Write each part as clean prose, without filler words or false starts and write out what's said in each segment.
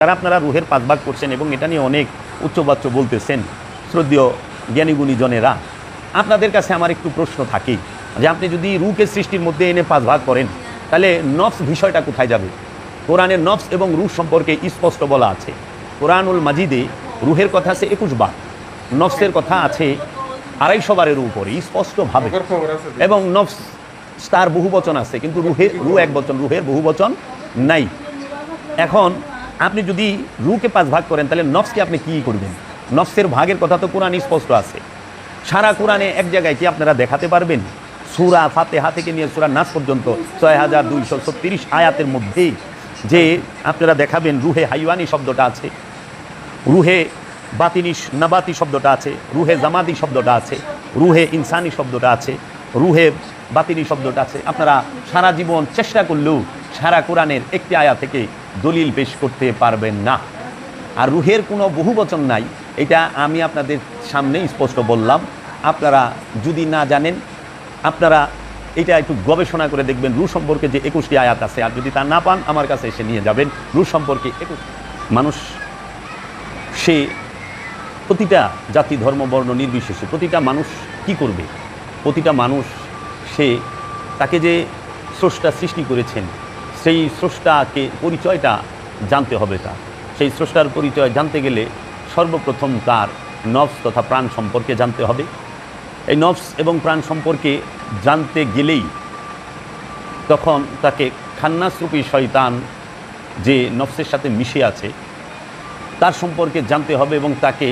তারা আপনারা রুহের 5 ভাগ করছেন এবং এটা নিয়ে অনেক উচ্চবাচ্য বলতেছেন শ্রদ্ধেয় জ্ঞানীগুণী জনেরা। আপনাদের কাছে আমার একটু প্রশ্ন থাকে যে আপনি যদি রুহকে সৃষ্টির মধ্যে এনে 5 ভাগ করেন তাহলে নফস বিষয়টা কোথায় যাবে? কোরআনের নফস এবং রুহ সম্পর্কে স্পষ্ট বলা আছে। কোরআনুল মাজিদে রুহের কথা আছে 21 বার, নফসের কথা আছে 250 বারের উপরে স্পষ্টভাবে, এবং নফস তার বহু বচন আছে, কিন্তু রুহ এক বচন, রুহের বহু বচন নাই। এখন আপনি যদি রুহকে 5 ভাগ করেন তাহলে নফসকে আপনি কি করবেন? নফসের ভাগের কথা তো কোরআন স্পষ্ট আছে। সারা কোরআনে এক জায়গায় কি আপনারা দেখাতে পারবেন সূরা ফাতিহা থেকে নিয়ে সূরা নাস পর্যন্ত 6236 আয়াতের মধ্যে যে আপনারা দেখাবেন রুহে হাইওয়ানি শব্দটা আছে, রুহে বাতিনি নাবাতি শব্দটা আছে, রুহে জামাদি শব্দটা আছে, রুহে ইনসানি শব্দটা আছে, রুহে বাতিনি শব্দটা আছে? আপনারা সারা জীবন চেষ্টা করলেও সারা কোরআনের একটি আয়াত থেকে দলিল পেশ করতে পারবেন না। আর রুহের কোনো বহু বচন নাই, এটা আমি আপনাদের সামনে স্পষ্ট বললাম। আপনারা যদি না জানেন, আপনারা এটা একটু গবেষণা করে দেখবেন রুহ সম্পর্কে যে 21টি আয়াত আছে, আর যদি তা না পান আমার কাছে এসে নিয়ে যাবেন। রুহ সম্পর্কে 21 মানুষ, সে প্রতিটা জাতি ধর্ম বর্ণ নির্বিশেষে প্রতিটা মানুষ কি করবে? প্রতিটা মানুষ সে তাকে যে স্রষ্টা সৃষ্টি করেছেন সেই স্রষ্টাকে পরিচয়টা জানতে হবে। তার সেই স্রষ্টার পরিচয় জানতে গেলে সর্বপ্রথম তার নফস তথা প্রাণ সম্পর্কে জানতে হবে। এই নফস এবং প্রাণ সম্পর্কে জানতে গেলেই তখন তাকে খান্নাসরূপী শয়তান যে নফসের সাথে মিশে আছে তার সম্পর্কে জানতে হবে এবং তাকে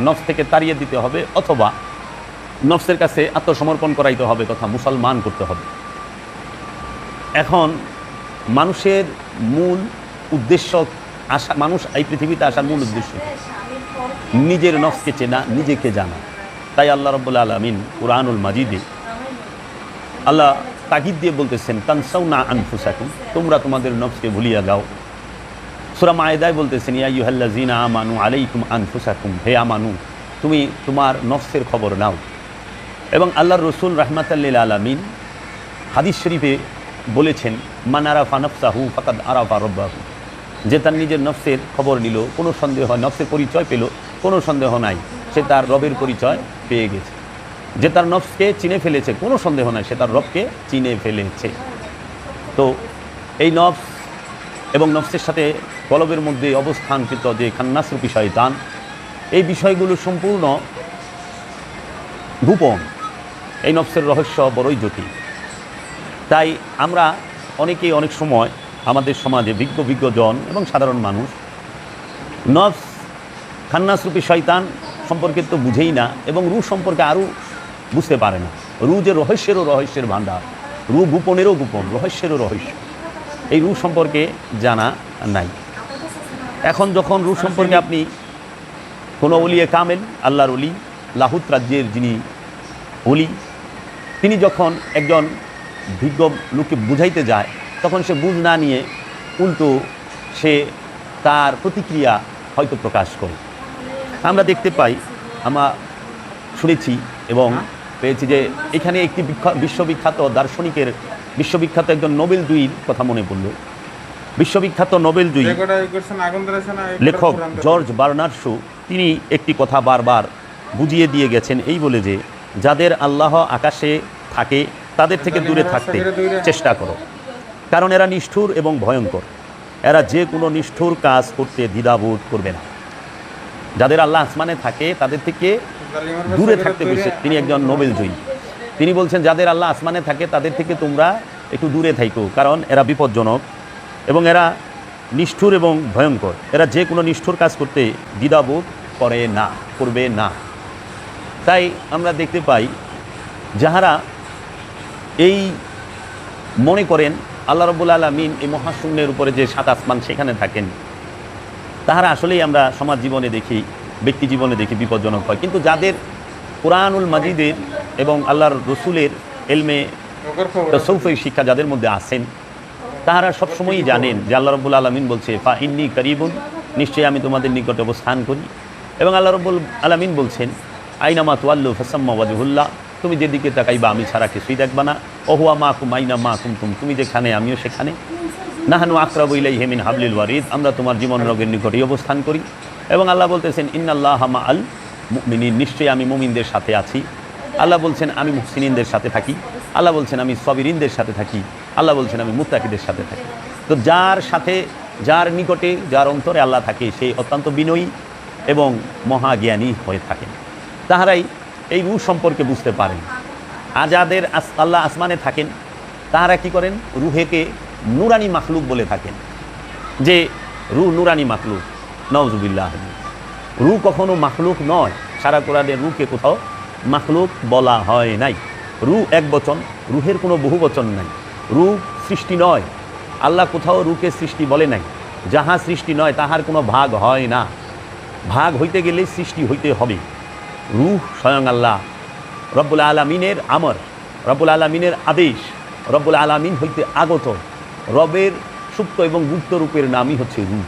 নফস থেকে তাড়িয়ে দিতে হবে, অথবা নফসের কাছে আত্মসমর্পণ করাইতে হবে, তথা মুসলমান করতে হবে। এখন মানুষের মূল উদ্দেশ্য আসা, মানুষ এই পৃথিবীতে আসার মূল উদ্দেশ্য নিজের নফসকে চেনা, নিজেকে জানা। তাই আল্লাহ রাব্বুল আলামিন কুরআনুল মাজিদে আল্লাহ তাকিদ দিয়ে বলতেছেন তানসাউনা আনফুসাকুম, তোমরা তোমাদের নফসকে ভুলিয়া যাও। সূরা মায়েদায় বলতেছেন ইয়া আইয়ুহাল্লাযীনা আমানু আলাইকুম আনফুসাকুম, হে আমানু তুমি তোমার নফসের খবর নাও। এবং আল্লাহর রাসূল রাহমাতাল লিল আলামিন হাদিস শরীফে বলেছেন মান আরাফা নাফসাহু ফাকাদ আরাফা রাব্বাহু, যে তার নিজের নফসের খবর নিল, কোনো সন্দেহ, নফসের পরিচয় পেল, কোনো সন্দেহ নাই সে তার রবের পরিচয় পেয়ে গেছে। যে তার নফসকে চিনে ফেলেছে, কোনো সন্দেহ নাই সে তার রবকে চিনে ফেলেছে। তো এই নফস এবং নফসের সাথে কলবের মধ্যে অবস্থানকৃত যে খান্নাসরূপী শয়তান, এই বিষয়গুলো সম্পূর্ণ গোপন। এই নফসের রহস্য বড়ই জটিল। তাই আমরা অনেকেই অনেক সময় আমাদের সমাজে বিজ্ঞজন এবং সাধারণ মানুষ নফস খান্নাসরূপী শয়তান সম্পর্কে তো বুঝেই না, এবং রূহ সম্পর্কে আরও বুঝতে পারে না। রূহ যে রহস্যেরও রহস্যের ভাণ্ডার, রূহ গোপনেরও গোপন, রহস্যেরও রহস্য, এই রূহ সম্পর্কে জানা নাই। এখন যখন রূহ সম্পর্কে আপনি কোনো ওলিয়ে কামেল, আল্লাহর ওলি, লাহুত রাজ্যের যিনি ওলি, তিনি যখন একজন বিজ্ঞ লোককে বুঝাইতে যায় তখন সে বুঝ না নিয়ে উল্টো সে তার প্রতিক্রিয়া হয়তো প্রকাশ করে। আমরা দেখতে পাই, আমরা শুনেছি এবং পেয়েছি যে এখানে একটি বিশ্ববিখ্যাত দার্শনিকের, বিশ্ববিখ্যাত একজন নোবেলজয়ীর কথা মনে পড়ল। বিশ্ববিখ্যাত নোবেলজয়ী লেখক জর্জ বার্নার্ড শো, তিনি একটি কথা বারবার বুঝিয়ে দিয়ে গেছেন, এই বলে যে যাদের আল্লাহ আকাশে থাকে তাদের থেকে দূরে থাকতে চেষ্টা করো, কারণ এরা নিষ্ঠুর এবং ভয়ঙ্কর। এরা যে কোনো নিষ্ঠুর কাজ করতে দ্বিধাবোধ করবে না। যাদের আল্লাহ আসমানে থাকে তাদের থেকে দূরে থাকতে বলছে তিনি, একজন নোবেলজয়ী। তিনি বলছেন যাদের আল্লাহ আসমানে থাকে তাদের থেকে তোমরা একটু দূরে থাকো, কারণ এরা বিপজ্জনক এবং এরা নিষ্ঠুর এবং ভয়ঙ্কর। এরা যে কোনো নিষ্ঠুর কাজ করতে দ্বিধাবোধ করবে না। তাই আমরা দেখতে পাই যাহারা এই মনে করেন আল্লাহ রাব্বুল আলামিন এই মহাশূন্যের উপরে যে 7 আসমান সেখানে থাকেন, তাহারা আসলেই আমরা সমাজ জীবনে দেখি, ব্যক্তি জীবনে দেখি বিপজ্জনক হয়। কিন্তু যাদের কুরআনুল মাজিদের এবং আল্লাহর রসুলের এলমে তাসাউফের শিক্ষা যাদের মধ্যে আছেন, তাহারা সবসময়ই জানেন যে আল্লাহ রাব্বুল আলামিন বলছে ফা ইন্নী কারিবুন, নিশ্চয়ই আমি তোমাদের নিকটে অবস্থান করি। এবং আল্লাহ রাব্বুল আলামিন বলছেন আইনামা তুওয়াল্লু ফাসাম্মা ওয়াজহুল্লাহ, তুমি যেদিকে তাকাইবা আমি ছাড়া কিছুই দেখবা না। ওহুয়া মাকুম আইনা মা কুনতুম, তুমি যেখানে আমিও সেখানে। নাহনু আকরাবু ইলাইহি মিন হাবলিল ওয়ারিদ, আমরা তোমার জীবন রোগের নিকটেই অবস্থান করি। এবং আল্লাহ বলতেছেন ইন্নাল্লাহা মাআল মুমিনিন, নিশ্চয়ই আমি মুমিনদের সাথে আছি। আল্লাহ বলছেন আমি মুহসিনিনদের সাথে থাকি। আল্লাহ বলছেন আমি সাবিরিনদের সাথে থাকি। আল্লাহ বলছেন আমি মুত্তাকিদের সাথে থাকি। তো যার সাথে, যার নিকটে, যার অন্তরে আল্লাহ থাকে, সেই অত্যন্ত বিনয়ী এবং মহাজ্ঞানী হয়ে থাকেন। তাহারাই এই রূহ সম্পর্কে বুঝতে পারেন। আজাদের আল্লাহ আসমানে থাকেন, তাহারা কি করেন? রুহেকে নুরানি মাখলুক বলে থাকেন, যে রূহ নুরানি মাখলুক। নাউজুবিল্লাহ, রূহ কখনো মাখলুক নয়। সারা কোরআনের রূহকে কোথাও মাখলুক বলা হয় নাই। রূহ এক বচন, রুহের কোনো বহু বচন নাই। রূহ সৃষ্টি নয়, আল্লাহ কোথাও রূহকে সৃষ্টি বলে নাই। যাহা সৃষ্টি নয় তাহার কোনো ভাগ হয় না। ভাগ হইতে গেলে সৃষ্টি হইতে হবে। রূহ স্বয়ং আল্লাহ রব্বুল আলামিনের আমর, রব্বুল আলামিনের আদেশ, রব্বুল আলামিন হইতে আগত। রবের সুপ্ত এবং গুপ্ত রূপের নামই হচ্ছে রূহ।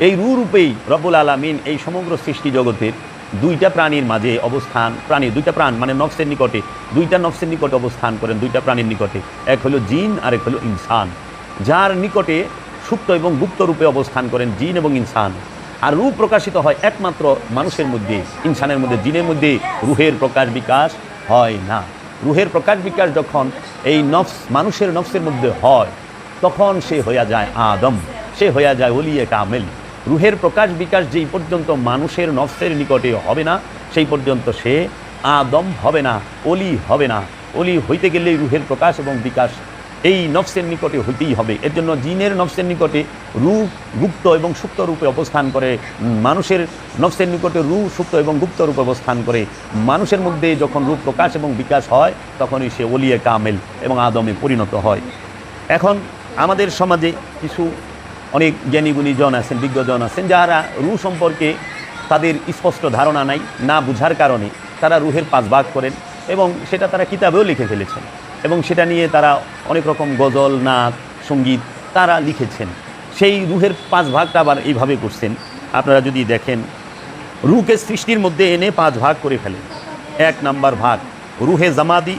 এই রূহ রূপেই রব্বুল আলামিন এই সমগ্র সৃষ্টি জগতের দুইটা প্রাণীর মাঝে অবস্থান, দুইটা প্রাণ মানে নফসের নিকটে, দুইটা নফসের নিকটে অবস্থান করেন, দুইটা প্রাণীর নিকটে। এক হলো জিন আর এক হলো ইনসান। যার নিকটে সুপ্ত এবং গুপ্ত রূপে অবস্থান করেন জিন এবং ইনসান। আর রূহ প্রকাশিত হয় একমাত্র মানুষের মধ্যে, ইনসানের মধ্যে, জিনের মধ্যে রুহের প্রকাশ বিকাশ হয় না। রুহের প্রকাশ বিকাশ যখন এই নফস, মানুষের নফসের মধ্যে হয়, তখন সে হইয়া যায় আদম, সে হইয়া যায় ওলিয়ে কামেল। রুহের প্রকাশ বিকাশ যেই পর্যন্ত মানুষের নফসের নিকটে হবে না, সেই পর্যন্ত সে আদম হবে না, অলি হবে না। অলি হইতে গেলেই রুহের প্রকাশ এবং বিকাশ এই নফসের নিকটে হইতেই হবে। এর জন্য জিনের নফসের নিকটে রূহ গুপ্ত এবং সুপ্ত রূপে অবস্থান করে, মানুষের নফসের নিকটে রূহ সুপ্ত এবং গুপ্ত রূপে অবস্থান করে। মানুষের মধ্যে যখন রূপ প্রকাশ এবং বিকাশ হয়, তখনই সে ওলিয়ে কামেল এবং আদমে পরিণত হয়। এখন আমাদের সমাজে কিছু অনেক জ্ঞানীগুণী জন আছেন, বিজ্ঞজন আছেন, যারা রূহ সম্পর্কে তাদের স্পষ্ট ধারণা নাই, না বুঝার কারণে তারা রূহের 5 ভাগ করেন এবং সেটা তারা কিতাবেও লিখে ফেলেছেন। এবং সেটা নিয়ে তারা অনেক রকম গজল, নাচ, সঙ্গীত তারা লিখেছেন। সেই রূহের 5 ভাগটা আবার এইভাবে করছেন। আপনারা যদি দেখেন, রূহকে সৃষ্টির মধ্যে এনে 5 ভাগ করে ফেলেন। 1 নম্বর ভাগ রূহে জামাদি,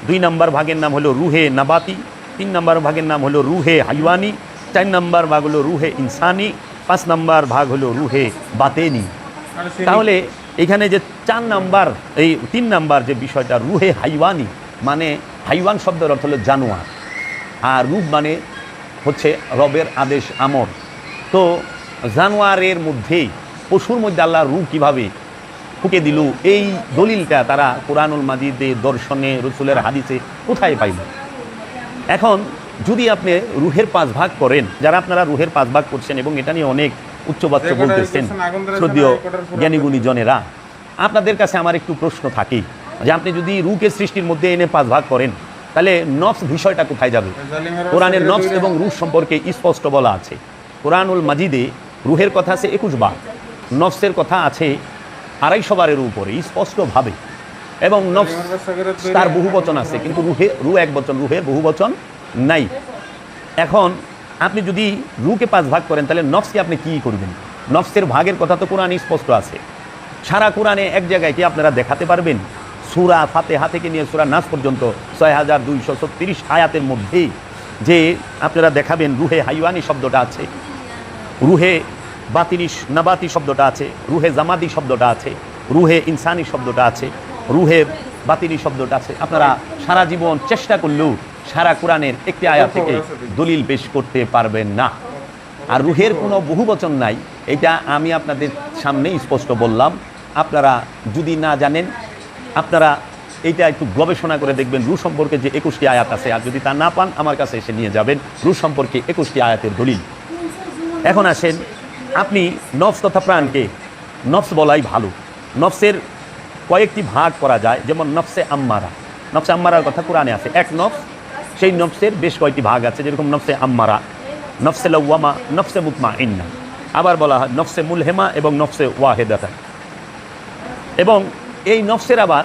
2 নম্বর ভাগের নাম হলো রূহে নাবাতি, 3 নম্বর ভাগের নাম হলো রূহে হাইওয়ানি, 4 নম্বর ভাগ হলো রূহে ইনসানি, 5 নম্বর ভাগ হলো রূহে বাতেনি। তাহলে এখানে যে 4 নম্বর, এই 3 নম্বর যে বিষয়টা রূহে হাইওয়ানি, মানে হাইওয়ান শব্দের অর্থ হলো জানোয়ার, আর রূহ মানে হচ্ছে রবের আদেশ, আমর। তো জানোয়ারের মধ্যেই, পশুর মধ্যে আল্লাহ রূহ কীভাবে ফুঁকে দিল, এই দলিলটা তারা কোরআনুল মাজিদে, দর্শনে, রসুলের হাদিসে কোথায় পাইল? এখন যদি আপনি রূহের 5 ভাগ করেন, যারা আপনারা রূহের 5 ভাগ করছেন এবং এটা নিয়ে অনেক উচ্চবাচ্য বলতেছেন শ্রদ্ধেয় জ্ঞানীগুণী জনেরা, আপনাদের কাছে আমার একটু প্রশ্ন থাকে যে আপনি যদি রূহকে সৃষ্টির মধ্যে এনে 5 ভাগ করেন, তাহলে নফস বিষয়টা কোথায় যাবে? কোরআনের নফস এবং রূহ সম্পর্কে স্পষ্ট বলা আছে। কোরআনুল মাজিদে রূহের কথা আছে 21 বার, নফসের কথা আছে 250 বারের উপরে স্পষ্টভাবে। এবং নফস তার বহু বচন আছে, কিন্তু রূহ এক বচন, রূহের বহু বচন নাই। এখন আপনি যদি রূহকে 5 ভাগ করেন, তাহলে নফসকে আপনি কী করবেন? নফসের ভাগের কথা তো কোরআনে স্পষ্ট আছে। সারা কোরআনে এক জায়গায় কি আপনারা দেখাতে পারবেন? সূরা ফাতিহা থেকে নিয়ে সূরা নাস পর্যন্ত 6236 আয়াতের মধ্যে যে আপনারা দেখাবেন রূহে হাইওয়ানি শব্দটা আছে, রূহে বাতিনি নাবাতি শব্দটা আছে, রূহে জামাদি শব্দটা আছে, রূহে ইনসানি শব্দটা আছে, রূহে বাতিনি শব্দটা আছে। আপনারা সারা জীবন চেষ্টা করলেও সারা কোরআনের একটি আয়াত থেকে দলিল পেশ করতে পারবেন না। আর রূহের কোনো বহুবচন নাই, এটা আমি আপনাদের সামনেই স্পষ্ট বললাম। আপনারা যদি না জানেন, আপনারা এইটা একটু গবেষণা করে দেখবেন রূহ সম্পর্কে যে 21টি আয়াত আছে, আর যদি তা না পান আমার কাছে এসে নিয়ে যাবেন রূহ সম্পর্কে 21টি আয়াতের দলিল। এখন আসেন, আপনি নফস তথা প্রাণকে নফস বলাই ভালো। নফসের কয়েকটি ভাগ করা যায়, যেমন নফসে আম্মারা। নফসে আম্মারার কথা কোরআনে আছে, এক নফস, সেই নফসের বেশ কয়েকটি ভাগ আছে, যেরকম নফসে আম্মারা, নফসে লাওয়ামা, নফসে মুতমাইন্না। আবার বলা হয় নফসে মুলহেমা এবং নফসে ওয়াহেদাতা। এবং এই নফসের আবার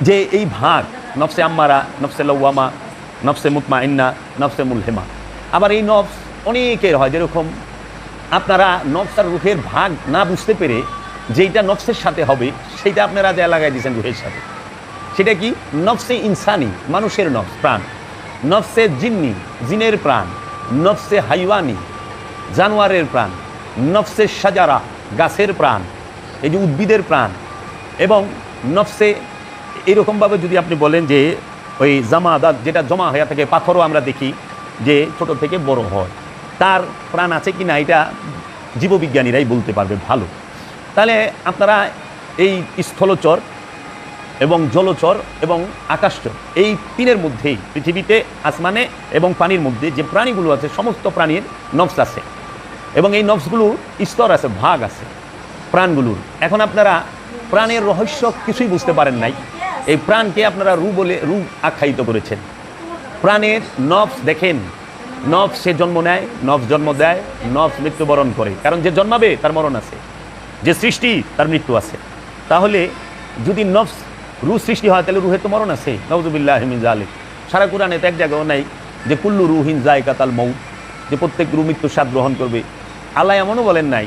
যে এই ভাগ, নফসে আম্মারা, নফসে লাওয়ামা, নফসে মুতমাইন্না, নফসে মুলহেমা, আবার এই নফস অনেকের হয়। যেরকম আপনারা নফস আর রূহের ভাগ না বুঝতে পেরে যেইটা নফসের সাথে হবে সেইটা আপনারা যা লাগাই দিয়েছেন রূহের সাথে। সেটা কি? নফসে ইনসানি, মানুষের নফস, প্রাণ। নফসে জিন্নি, জিনের প্রাণ। নফসে হাইওয়ানি জানোয়ারের প্রাণ, নফসে সাজারা গাছের প্রাণ, এই যে উদ্ভিদের প্রাণ, এবং নফসে এরকমভাবে যদি আপনি বলেন যে ওই জামাদাত যেটা জমা হয়ে থাকে, পাথরও আমরা দেখি যে ছোট থেকে বড় হয়, তার প্রাণ আছে কি না এটা জীববিজ্ঞানীরাই বলতে পারবে ভালো। তাহলে আপনারা এই স্থলচর এবং জলচর এবং আকাশচর এই তিনের মধ্যেই পৃথিবীতে, আসমানে এবং পানির মধ্যে যে প্রাণীগুলো আছে সমস্ত প্রাণীর নফস আছে, এবং এই নফসগুলোর স্তর আছে, ভাগ আছে প্রাণগুলোর। এখন আপনারা প্রাণের রহস্য কিছুই বুঝতে পারেন নাই, এই প্রাণকে আপনারা রূহ বলে রূহ আখ্যায়িত করেছেন। প্রাণের নফস দেখেন, নফস সে জন্ম নেয়, নফস জন্ম দেয়, নফস মৃত্যুবরণ করে, কারণ যে জন্মাবে তার মরণ আছে, যে সৃষ্টি তার মৃত্যু আছে। তাহলে যদি নফস রূহ সৃষ্টি হয় তাহলে রুহের তো মরণ আছে, নাউযুবিল্লাহি মিন যালিক। সারা কোরআনে তো এক জায়গাও নাই যে কুল্লু রুহিন যায়কাতুল মউত, যে প্রত্যেক রূহ মৃত্যুর স্বাদ গ্রহণ করবে। আল্লাহ এমনও বলেন নাই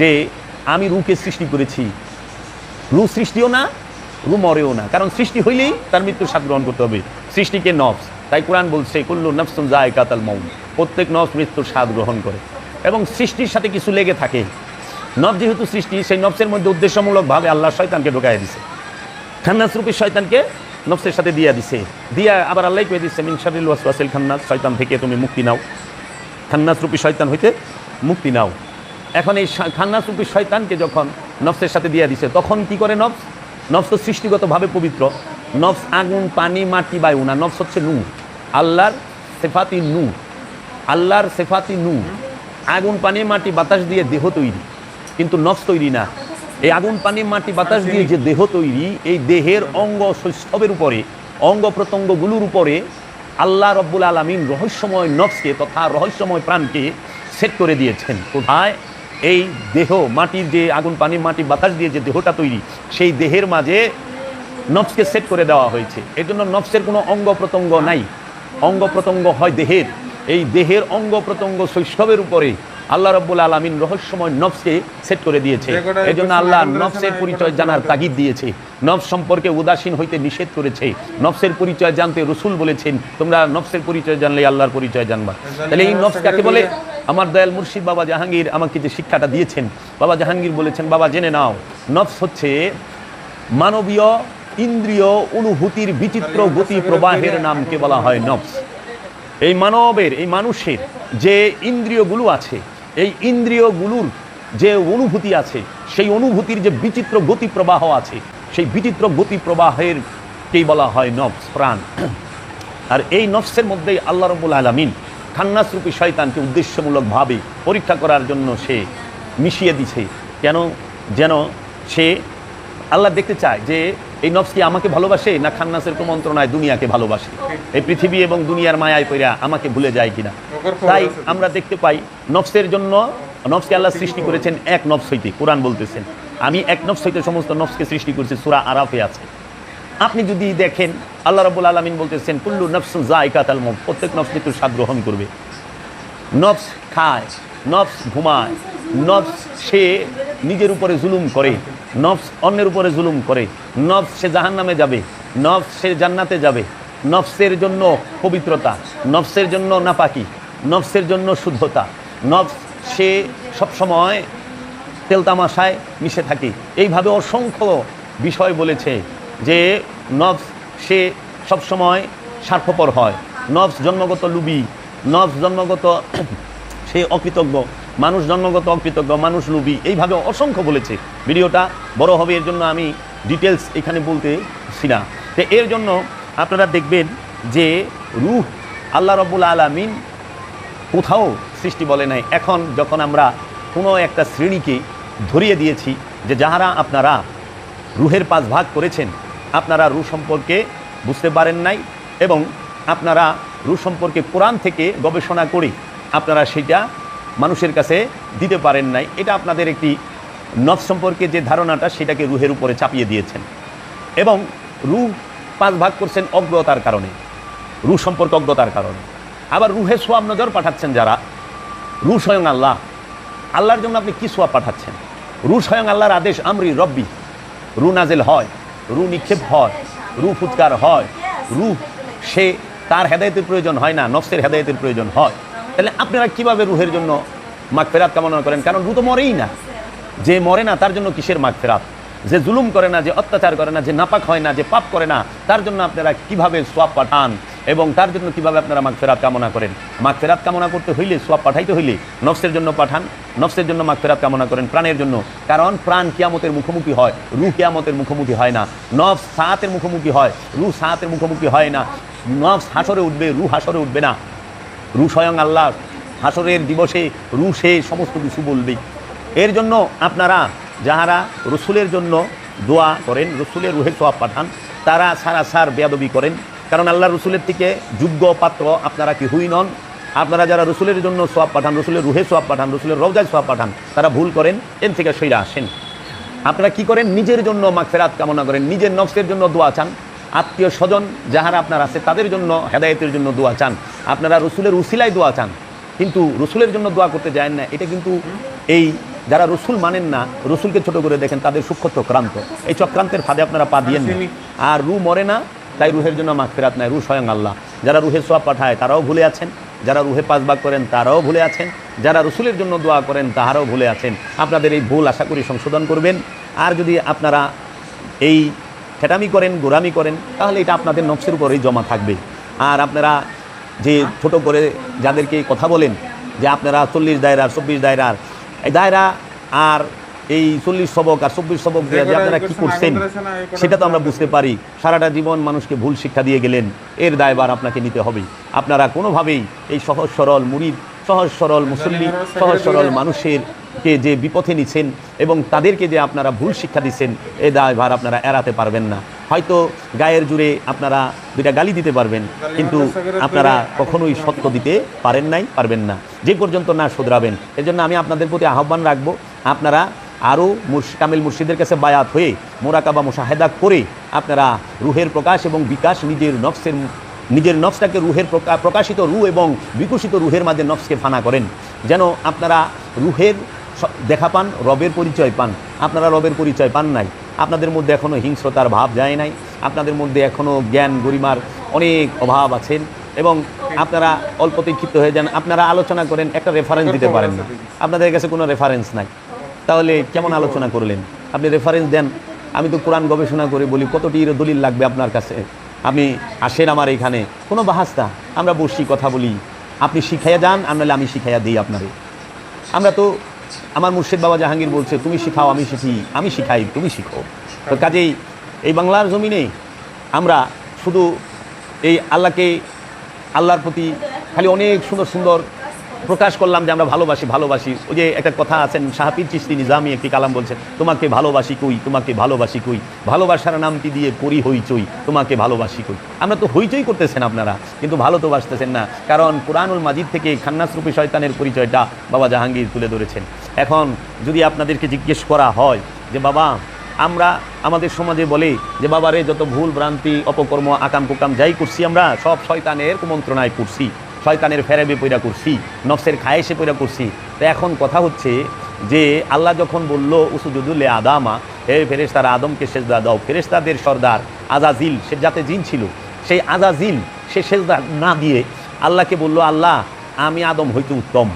যে আমি রুহকে সৃষ্টি করেছি, রুহ সৃষ্টিও না, রুহ মরেও না, কারণ সৃষ্টি হইলেই তার মৃত্যুর স্বাদ গ্রহণ করতে হবে, সৃষ্টিকে নফস। তাই কোরআন বলছে কুল্লু নাফসুন যায়কাতুল মউত, প্রত্যেক নফস মৃত্যুর স্বাদ গ্রহণ করে, এবং সৃষ্টির সাথে কিছু লেগে থাকে। নফস যেহেতু সৃষ্টি, সেই নফসের মধ্যে উদ্দেশ্যমূলকভাবে আল্লাহ শয়তানকে ঢুকাই দিছে, খান্নাস রূপী শয়তানকে নফসের সাথে দিয়ে দিছে, দিয়া আবার আল্লাহ কয়ে দিচ্ছে মিন শাররিল ওয়াসওয়াসিল খান্নাস, শয়তান থেকে তুমি মুক্তি নাও, খান্নাস রূপী শয়তান হইতে মুক্তি নাও। এখন এই খান্নাস রূপী শয়তানকে যখন নফসের সাথে দিয়ে দিছে, তখন কি করে নফস? নফস তো সৃষ্টিগতভাবে পবিত্র, নফস আগুন পানি মাটি বায়ু না, নফস হচ্ছে নূর, আল্লাহর সেফাতি নূর, আল্লাহর সেফাতি নূর। আগুন পানি মাটি বাতাস দিয়ে দেহ তৈরি, কিন্তু নফস তৈরি না। এই আগুন পানি মাটি বাতাস দিয়ে যে দেহ তৈরি, এই দেহের অঙ্গ শৈশবের উপরে, অঙ্গ প্রত্যঙ্গগুলোর উপরে আল্লাহ রব্বুল আলামিন রহস্যময় নফসকে তথা রহস্যময় প্রাণকে সেট করে দিয়েছেন। কোথায়? এই দেহ, মাটির যে আগুন পানি মাটি বাতাস দিয়ে যে দেহটা তৈরি, সেই দেহের মাঝে নফসকে সেট করে দেওয়া হয়েছে। এই জন্য নফসের কোনো অঙ্গ প্রত্যঙ্গ নাই, অঙ্গ প্রত্যঙ্গ হয় দেহের। এই দেহের অঙ্গ প্রত্যঙ্গ শৈশবের উপরে আল্লাহ রাব্বুল আলামিন রহস্যময় নফসকে সেট করে দিয়েছে। এই জন্য আল্লাহ নফসের পরিচয় জানার তাগিদ দিয়েছে, নফস সম্পর্কে উদাসীন হইতে নিষেধ করেছে। নফসের পরিচয় জানতে রসুল বলেছেন তোমরা নফসের পরিচয় জানলে আল্লাহর পরিচয় জানবা। তাহলে এই নফস কাকে বলে? আমার দয়াল মুর্শিদ বাবা জাহাঙ্গীর আমাকে যে শিক্ষাটা দিয়েছেন, বাবা জাহাঙ্গীর বলেছেন, বাবা জেনে নাও, নফস হচ্ছে মানবীয় ইন্দ্রিয় অনুভূতির বিচিত্র গতি প্রবাহের নামকে বলা হয় নফস। এই মানবের, এই মানুষের যে ইন্দ্রিয়গুলো আছে, এই ইন্দ্রিয়গুলোর যে অনুভূতি আছে, সেই অনুভূতির যে বিচিত্র গতি প্রবাহ আছে, সেই বিচিত্র গতি প্রবাহেরকেই বলা হয় নফস, প্রাণ। আর এই নফসের মধ্যেই আল্লাহ রাব্বুল আলামিন খান্নাস রূপী শয়তানকে উদ্দেশ্যমূলকভাবে পরীক্ষা করার জন্য সে মিশিয়ে দিছে। কেন? যেন সে, আল্লাহ দেখতে চায় যে এই নফস কি আমাকে ভালোবাসে না খান্নাসের কুমন্ত্রণায় দুনিয়াকে ভালোবাসে, এই পৃথিবী এবং দুনিয়ার মায়ায় পইরা আমাকে ভুলে যায় কিনা। তাই আমরা দেখতে পাই নফসের জন্য, নফসকে আল্লাহ সৃষ্টি করেছেন এক নফস হইতে। কোরআন বলতেছেন আমি এক নফস হইতে সমস্ত নফসকে সৃষ্টি করেছি, সূরা আরাফে আছে। আপনি যদি দেখেন আল্লাহ রাব্বুল আলামিন বলতেছেন কুল্লু নাফসুন যায়কাতুল মউত, প্রত্যেক নফস মৃত্যুর স্বাদ গ্রহণ করবে। নফস খায়, নফস ঘুমায়, নফস সে নিজের উপরে জুলুম করে, নফস অন্যের উপরে জুলুম করে, নফস সে জাহান্নামে যাবে, নফস সে জান্নাতে যাবে। নফসের জন্য পবিত্রতা, নফসের জন্য নাপাকি, নফসের জন্য শুদ্ধতা, নফস সে সবসময় তেলতামাশায় মিশে থাকে। এইভাবে অসংখ্য বিষয় বলেছে যে নফস সে সবসময় স্বার্থপর হয়, নফস জন্মগত লুবি, নফস জন্মগত সে অকৃতজ্ঞ, মানুষ জন্মগত অকৃতজ্ঞ, মানুষ লুবি, এইভাবে অসংখ্য বলেছে। ভিডিওটা বড় হবে, এর জন্য আমি ডিটেলস এখানে বলতেছি না। তো এর জন্য আপনারা দেখবেন যে রূহ আল্লাহ রাব্বুল আলামিন কোথাও সৃষ্টি বলে নাই। এখন যখন আমরা কোনো একটা শ্রেণীকে ধরিয়ে দিয়েছি যে যাহারা আপনারা রূহের 5 ভাগ করেছেন, আপনারা রূহ সম্পর্কে বুঝতে পারেন নাই, এবং আপনারা রূহ সম্পর্কে কোরআন থেকে গবেষণা করে আপনারা সেটা মানুষের কাছে দিতে পারেন নাই। এটা আপনাদের একটি নফস সম্পর্কে যে ধারণাটা, সেটাকে রূহের উপরে চাপিয়ে দিয়েছেন, এবং রূহ 5 ভাগ করছেন অজ্ঞতার কারণে, রূহ সম্পর্কে অজ্ঞতার কারণে। আবার রূহে সোয়াব নজর পাঠাচ্ছেন যারা, রূহ স্বয়ং আল্লাহ, আল্লাহর জন্য আপনি কি সোয়াব পাঠাচ্ছেন? রূহ স্বয়ং আল্লাহর আদেশ, আমরি রব্বি, রূহ নাজেল হয়, রূহ নিক্ষেপ হয়, রূহ ফুৎকার হয়, রূহ সে তার হেদায়েতের প্রয়োজন হয় না, নফসের হেদায়েতের প্রয়োজন হয়। তাহলে আপনারা কিভাবে রুহের জন্য মাগফিরাত কামনা করেন? কারণ রু তো মরেই না। যে মরে না তার জন্য কিসের মাগফিরাত? যে জুলুম করে না, যে অত্যাচার করে না, যে নাপাক হয় না, যে পাপ করে না, তার জন্য আপনারা কিভাবে সোয়াব পাঠান এবং তার জন্য কিভাবে আপনারা মাগফিরাত কামনা করেন? মাগফিরাত কামনা করতে হইলে, সোয়াব পাঠাইতে হইলে নফসের জন্য পাঠান, নফসের জন্য মাগফিরাত কামনা করেন, প্রাণের জন্য। কারণ প্রাণ কিয়ামতের মুখোমুখি হয়, রুহ কিয়ামতের মুখোমুখি হয় না। নফস সাআতের মুখোমুখি হয়, রুহ সাআতের মুখোমুখি হয় না। নফস হাসরে উঠবে, রুহ হাসরে উঠবে না। রুহ স্বয়ং আল্লাহ হাসরের দিবসে রুহ সে সমস্ত কিছু বলবে। এর জন্য আপনারা যাহারা রসুলের জন্য দোয়া করেন, রসুলের রুহে সোয়াব পাঠান, তারা সারাসার বেয়াদবি করেন। কারণ আল্লাহ রসুলের থেকে যোগ্য পাত্র আপনারা কি হুই নন। আপনারা যারা রসুলের জন্য সোয়াব পাঠান, রসুলের রুহে সোয়াব পাঠান, রসুলের রওজায় সোয়াব পাঠান, তারা ভুল করেন, এর থেকে সইরা আসেন। আপনারা কি করেন? নিজের জন্য মাগফিরাত কামনা করেন, নিজের নফসের জন্য দোয়া চান, আত্মীয় স্বজন যাহারা আপনার আছে তাদের জন্য হেদায়েতের জন্য দোয়া চান, আপনারা রসুলের উসিলায় দোয়া চান, কিন্তু রসুলের জন্য দোয়া করতে যায় না। এটা কিন্তু এই যারা রসুল মানেন না, রসুলকে ছোট করে দেখেন, তাদের সূক্ষ্ম চক্রান্ত। এই চক্রান্তের ফাঁদে আপনারা পা দিয়েন না। আর রু মরে না, তাই রুহের জন্য মাগফিরাত নাই। রু স্বয়ং আল্লাহ। যারা রুহে সোয়াব পাঠায় তারাও ভুলে আছেন, যারা রুহে পাঁচ ভাগ করেন তারাও ভুলে আছেন, যারা রসুলের জন্য দোয়া করেন তাহারাও ভুলে আছেন। আপনাদের এই ভুল আশা করি সংশোধন করবেন। আর যদি আপনারা এই ফেটামি করেন, গোরামি করেন, তাহলে এটা আপনাদের নফসের উপরেই জমা থাকবে। আর আপনারা যে ছোট করে যাদেরকে কথা বলেন যে আপনারা 40 দায়রার 24 দায়রার এই দায়রা আর এই 40 সবক আর 24 সবক দিয়ে যে আপনারা কী করছেন সেটা তো আমরা বুঝতে পারি। সারাটা জীবন মানুষকে ভুল শিক্ষা দিয়ে গেলেন, এর দায়ভার আপনাকে নিতে হবে। আপনারা কোনোভাবেই এই সহজ সরল মুরিদ, সহজ সরল মুসল্লি, সহজ সরল মানুষের কে যে বিপথে নিচ্ছেন এবং তাদেরকে যে আপনারা ভুল শিক্ষা দিচ্ছেন, এই দায়ভার আপনারা এড়াতে পারবেন না। হয়তো গায়ের জুড়ে আপনারা দুইটা গালি দিতে পারবেন, কিন্তু আপনারা কখনোই সত্য দিতে পারবেন না, যে পর্যন্ত না শুধরাবেন। এজন্য আমি আপনাদের প্রতি আহ্বান রাখবো, আপনারা আরও কামিল মুর্শিদের কাছে বায়াত হয়ে মোরাকাবা মুশাহেদা করে আপনারা রুহের প্রকাশ এবং বিকাশ নিজের নফসটাকে রুহের প্রকাশিত রুহ এবং বিকশিত রুহের মাঝে নফসকে ফানা করেন, যেন আপনারা রুহের দেখা পান, রবের পরিচয় পান। আপনারা রবের পরিচয় পান নাই, আপনাদের মধ্যে এখনও হিংস্রতার ভাব যায় নাই, আপনাদের মধ্যে এখনও জ্ঞান গরিমার অনেক অভাব আছেন এবং আপনারা অল্পতেই ক্ষিপ্ত হয়ে যান। আপনারা আলোচনা করেন, একটা রেফারেন্স দিতে পারেন না, আপনাদের কাছে কোনো রেফারেন্স নাই, তাহলে কেমন আলোচনা করলেন? আপনি রেফারেন্স দেন। আমি তো কোরআন গবেষণা করে বলি, কতটি দলিল লাগবে আপনার কাছে? আপনি আসেন আমার এখানে, কোনো বাহাস্তা, আমরা বসি কথা বলি, আপনি শিখাইয়া যান, আর নাহলে আমি শিখাইয়া দিই আপনারে। আমরা তো, আমার মুর্শিদ বাবা জাহাঙ্গীর বলছে, তুমি শিখাও আমি শিখি, আমি শিখাই তুমি শিখো। তো কাজেই এই বাংলার জমিনে আমরা শুধু এই আল্লাহর প্রতি খালি অনেক সুন্দর সুন্দর প্রকাশ করলাম যে আমরা ভালোবাসি। ওই যে একটা কথা আছেন, শাহপীর চিশতি নিজামী একটি কালাম বলছেন, তোমাকে ভালোবাসি কই, তোমাকে ভালোবাসি কই, ভালোবাসার নামটি দিয়ে করি হইচই, তোমাকে ভালোবাসি কই। আমরা তো হইচই করতেছেন আপনারা, কিন্তু ভালো তো বাসতেছেন না। কারণ কুরআনুল মাজিদ থেকে খান্নাসরূপী শয়তানের পরিচয়টা বাবা জাহাঙ্গীর তুলে ধরেছেন। এখন যদি আপনাদেরকে জিজ্ঞেস করা হয় যে বাবা, আমরা আমাদের সমাজে বলে যে বাবারে যত ভুল ভ্রান্তি অপকর্ম আকাম কুকাম যাই করছি, আমরা সব শয়তানের কুমন্ত্রণায় করছি, শয়তানের ফেরাবে পয়রা করছি, নফসের খায়েশে পয়রা করছি। তো এখন কথা হচ্ছে যে আল্লাহ যখন বলল উসুজুদুল আদামা, হে ফেরেশতারা আদমকে সেজদা দাও, ফেরেশতাদের সর্দার আজাজিল, সে যাতে জিন ছিল, সেই আজাজিল সে সেজদা না দিয়ে আল্লাহকে বলল, আল্লাহ আমি আদম হইতে উত্তম।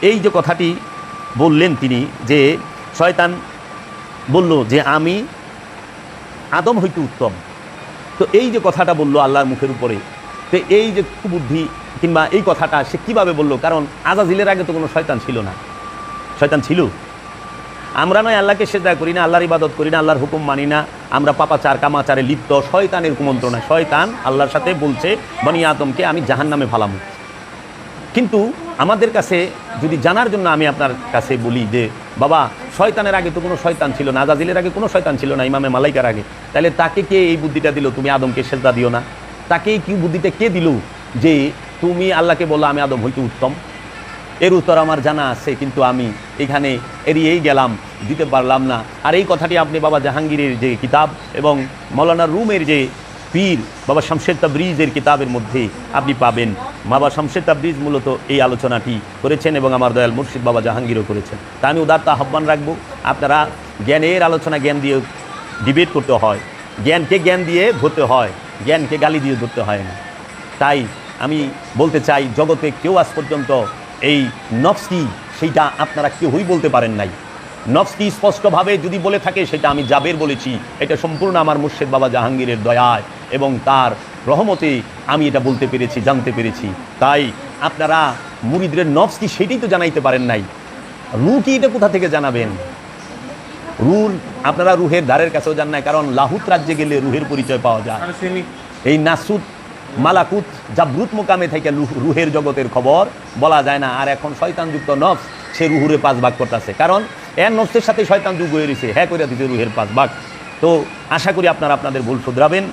এই যে কথাটি বললেন তিনি, যে শয়তান বলল যে আমি আদম হইতে উত্তম, তো এই যে কথাটা বলল আল্লাহর মুখের উপরে, তো এই যে কুবুদ্ধি কিংবা এই কথাটা সে কীভাবে বললো? কারণ আজাজিলের আগে তো কোনো শয়তান ছিল না। শয়তান ছিল? আমরা নয় আল্লাহকে সেজদা করি না, আল্লাহর ইবাদত করি না, আল্লাহর হুকুম মানি না, আমরা পাপাচার কামাচারে লিপ্ত, শয়তানের কুমন্ত্রণায়। শয়তান আল্লাহর সাথে বলছে বনি আদমকে আমি জাহান্নামে ফালামু। কিন্তু আমাদের কাছে যদি জানার জন্য আমি আপনার কাছে বলি যে বাবা, শয়তানের আগে তো কোনো শয়তান ছিল না, আজাজিলের আগে কোনো শয়তান ছিল না, ইমামে মালাইকার আগে, তাহলে তাকে কে এই বুদ্ধিটা দিল তুমি আদমকে সেজদা দিও না? তাকে কি বুদ্ধিটা কে দিল যে তুমি আল্লাহকে বললো আমি আদম হইতে উত্তম? এর উত্তর আমার জানা আছে, কিন্তু আমি এখানে এড়িয়েই গেলাম, দিতে পারলাম না। আর এই কথাটি আপনি বাবা জাহাঙ্গীরের যে কিতাব এবং মৌলানা রুমের যে পীর বাবা শামসের তাবরিজের কিতাবের মধ্যে আপনি পাবেন। বাবা শামসের তাবরিজ মূলত এই আলোচনাটি করেছেন এবং আমার দয়াল মুর্শিদ বাবা জাহাঙ্গীরও করেছেন। তা আমি উদারতা আহ্বান রাখবো, আপনারা জ্ঞানের আলোচনা জ্ঞান দিয়ে ডিবেট করতে হয়, জ্ঞানকে জ্ঞান দিয়ে ধরতে হয়, জ্ঞানকে গালি দিয়ে ধরতে হয় না। তাই আমি বলতে চাই জগতে কেউ আজ পর্যন্ত এই নফস কি সেইটা আপনারা কেউই বলতে পারেন নাই। নফস কি স্পষ্টভাবে যদি বলে থাকে সেটা আমি জাবের বলেছি, এটা সম্পূর্ণ আমার মুর্শিদ বাবা জাহাঙ্গীরের দয়ায় এবং তার রহমতে আমি এটা বলতে পেরেছি, জানতে পেরেছি। তাই আপনারা মুরিদদের নফস কি সেটাই তো জানাইতে পারেন নাই, রু কি এটা কোথা থেকে জানাবেন? রুর আপনারা রুহের দ্বারের কাছেও যান নাই, কারণ লাহুত রাজ্যে গেলে রুহের পরিচয় পাওয়া যায়। এই নাসুত মালাকুত জাবরুত মোকামে থেকে রুহের জগতের খবর বলা যায় না। আর এখন শয়তানযুক্ত নফস সে রুহুরে 5 ভাগ করতেছে, কারণ এর নফসের সাথে শয়তান যুগ হয়ে রয়েছে, হ্যাঁ করে দিতে রুহের 5 ভাগ। তো আশা করি আপনারা আপনাদের ভুল শুধরাবেন।